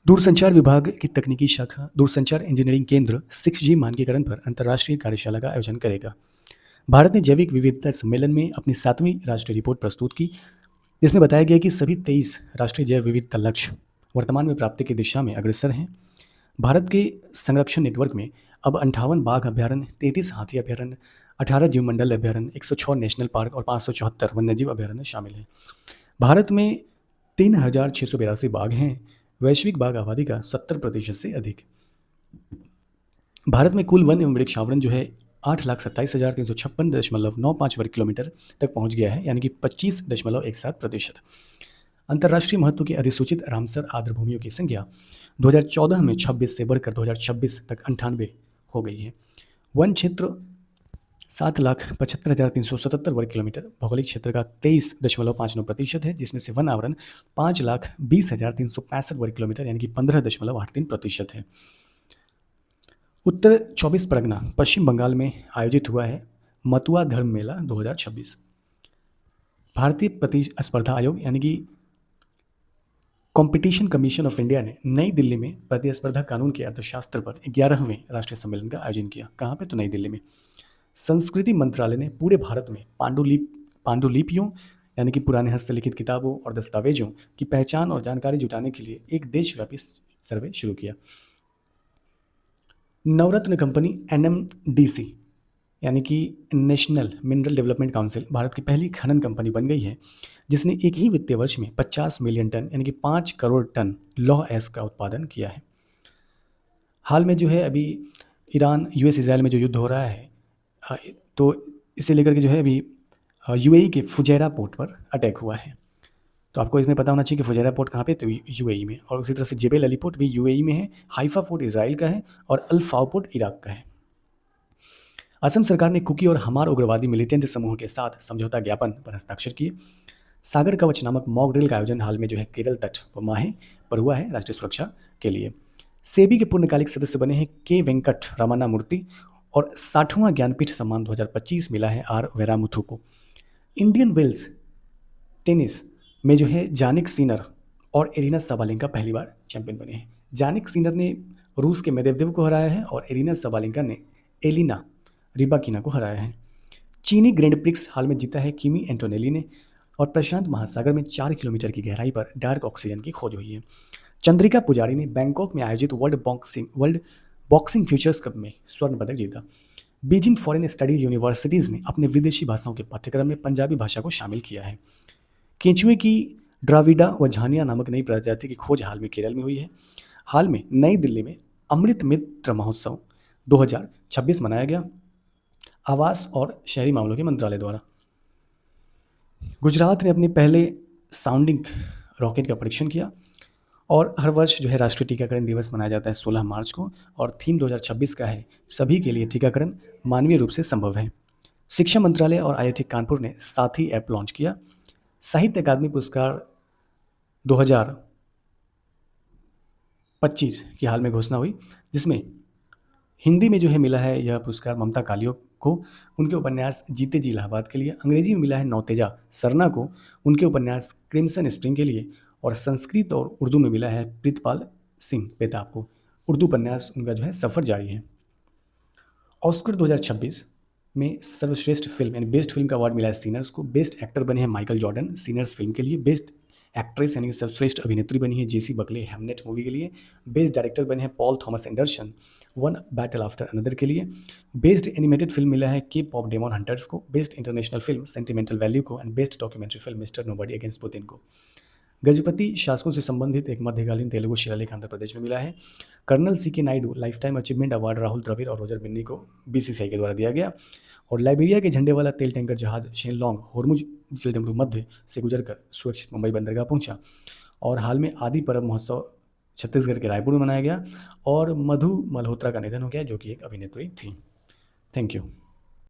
दूरसंचार विभाग की तकनीकी शाखा दूरसंचार इंजीनियरिंग केंद्र 6G मानकीकरण पर अंतर्राष्ट्रीय कार्यशाला का आयोजन करेगा। भारत ने जैविक विविधता सम्मेलन में अपनी 7वीं राष्ट्रीय रिपोर्ट प्रस्तुत की, जिसमें बताया गया कि सभी 23 राष्ट्रीय जैव विविधता लक्ष्य वर्तमान में प्राप्ति की दिशा में अग्रसर हैं। भारत के संरक्षण नेटवर्क में अब 58 बाघ अभ्यारण्य, 33 हाथी अभ्यारण्य, 18 जीवमंडल अभ्यारण्य, 106 नेशनल पार्क और 574 वन्यजीव अभ्यारण्य शामिल हैं। भारत में 3682 बाघ हैं, वैश्विक बाघ आबादी का 70% से अधिक। भारत में कुल वन एवं वृक्ष आवरण जो है 8,27,356.95 वर्ग किलोमीटर तक पहुंच गया है, यानी कि 25.17%। अंतर्राष्ट्रीय महत्व की अधिसूचित रामसर आर्द्रभूमियों की संख्या 2014 में 26 से बढ़कर 2026 तक 98 हो गई है। वन क्षेत्र 7,75,377 वर्ग किलोमीटर भौगोलिक क्षेत्र का 23.59% है, जिसमें से वन आवरण 5,20,365 वर्ग किलोमीटर यानी कि 15.83% है। उत्तर 24 परगना पश्चिम बंगाल में आयोजित हुआ है मतुआ धर्म मेला 2026। भारतीय प्रतिस्पर्धा आयोग यानी कि कंपटीशन कमीशन ऑफ इंडिया ने नई दिल्ली में प्रतिस्पर्धा कानून के अर्थशास्त्र पर 11वें राष्ट्रीय सम्मेलन का आयोजन किया। कहाँ पे? तो नई दिल्ली में। संस्कृति मंत्रालय ने पूरे भारत में पांडुलिपियों यानी कि पुराने हस्तलिखित किताबों और दस्तावेजों की पहचान और जानकारी जुटाने के लिए एक देशव्यापी सर्वे शुरू किया। नवरत्न कंपनी NMDC यानी कि national mineral development council Bharat की पहली खनन कंपनी बन गई है, जिसने एक ही वित्तीय वर्ष में 50 मिलियन टन यानी कि 5 करोड़ टन लौह अयस्क का उत्पादन किया है। हाल में जो है अभी ईरान US इजराइल में जो युद्ध हो रहा है, तो इसे लेकर के जो है अभी UAE के फुजैरा पोर्ट पर अटैक हुआ है। तो आपको इसमें पता होना चाहिए कि फुजैरा पोर्ट कहाँ पे? तो UAE में। और उसी तरह से जेबेल अली पोर्ट भी UAE में है, हाइफा पोर्ट इजराइल का है और अल फाव पोर्ट इराक का है। असम सरकार ने कुकी और हमार उग्रवादी मिलिटेंट समूह के साथ समझौता ज्ञापन पर हस्ताक्षर किए। सागर कवच नामक मॉक ड्रिल का आयोजन हाल में जो है केरल तट व माहे पर हुआ है राष्ट्रीय सुरक्षा के लिए। सेबी के पूर्णकालिक सदस्य बने हैं के वेंकट रमन्ना मूर्ति और 60वां ज्ञानपीठ सम्मान 2025 मिला है R वेरामुथु को। इंडियन वेल्स टेनिस में जो है जानिक सिनर और एरिना सबालेंका पहली बार चैंपियन बने हैं। जानिक सिनर ने रूस के मेदवेदेव को हराया है और एरिना सबालेंका ने एलिना रिबाकिना को हराया है। चीनी ग्रैंड प्रिक्स हाल में जीता है किमी एंटोनेली ने और प्रशांत महासागर में 4 किलोमीटर की गहराई पर डार्क ऑक्सीजन की खोज हुई है। चंद्रिका पुजारी ने बैंकॉक में आयोजित वर्ल्ड बॉक्सिंग फ्यूचर्स कप में स्वर्ण पदक जीता। बीजिंग फॉरेन स्टडीज यूनिवर्सिटीज़ ने अपने विदेशी भाषाओं के पाठ्यक्रम में पंजाबी भाषा को शामिल किया है। केंचुए की ड्राविडा व झानिया नामक नई प्रजाति की खोज हाल में केरल में हुई है। हाल में नई दिल्ली में अमृत मित्र महोत्सव 2026 मनाया गया, आवास और शहरी मामलों के मंत्रालय द्वारा। गुजरात ने अपने पहले साउंडिंग रॉकेट का परीक्षण किया और हर वर्ष जो है राष्ट्रीय टीकाकरण दिवस मनाया जाता है 16 मार्च को और थीम 2026 का है सभी के लिए टीकाकरण मानवीय रूप से संभव है। शिक्षा मंत्रालय और IIT कानपुर ने साथी ऐप लॉन्च किया। साहित्य अकादमी पुरस्कार 2025 की हाल में घोषणा हुई, जिसमें हिंदी में जो है मिला है यह पुरस्कार ममता कालियो को उनके उपन्यास जीते जी इलाहाबाद के लिए, अंग्रेजी में मिला है नौतेजा सरना को उनके उपन्यास क्रिम्सन स्प्रिंग के लिए और संस्कृत और उर्दू में मिला है प्रीतपाल सिंह बेताब को। उर्दू उपन्यास उनका जो है सफ़र जारी है। ऑस्कर 2026 में सर्वश्रेष्ठ फिल्म यानी बेस्ट फिल्म का अवार्ड मिला है सीनर्स को। बेस्ट एक्टर बने हैं माइकल जॉर्डन सीनर्स फिल्म के लिए। बेस्ट एक्ट्रेस यानी सर्वश्रेष्ठ अभिनेत्री बनी है जेसी बकले हेमनेट मूवी के लिए। बेस्ट डायरेक्टर बने हैं Paul Thomas Anderson One Battle After Another के लिए। बेस्ट एनिमेटेड फिल्म मिला है के पॉप डेमन हंटर्स को। Best international film Sentimental Value को and best documentary film Mr Nobody Against Putin को। गजपति शासकों से संबंधित एक मध्यकालीन तेलुगु शिलालेख आंध्र प्रदेश में मिला है। Colonel CK Naidu lifetime achievement award Rahul Dravid और रोजर बिन्नी को BCCI के द्वारा दिया गया। और लाइबेरिया के झंडे वाला तेल टैंकर जहाज शेनलोंग होर्मुज जलडमरू मध्य से गुजरकर सुरक्षित मुंबई बंदरगाह पहुंचा। और हाल में आदि पर्व महोत्सव छत्तीसगढ़ के रायपुर में मनाया गया और मधु मल्होत्रा का निधन हो गया, जो कि एक अभिनेत्री थी। Thank you.